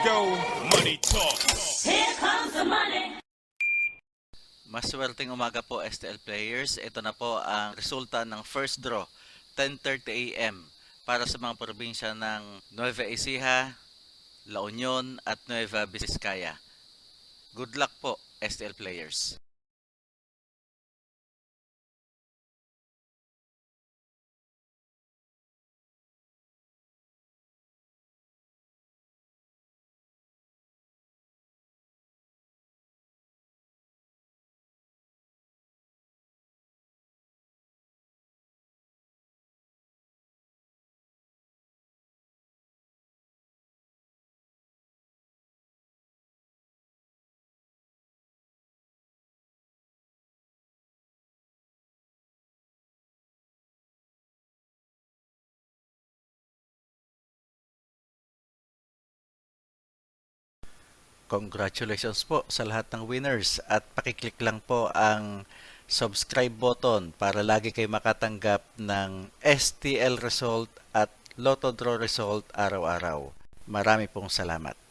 go, money talk. Here comes the money. Maswerteng umaga po STL players. Ito na po ang resulta ng first draw, 10:30 AM para sa mga probinsya ng Nueva Ecija, La Union at Nueva Vizcaya. Good luck po STL players. Congratulations po sa lahat ng winners at pakiclick lang po ang subscribe button para lagi kayo makatanggap ng STL result at Lotto Draw result araw-araw. Marami pong salamat.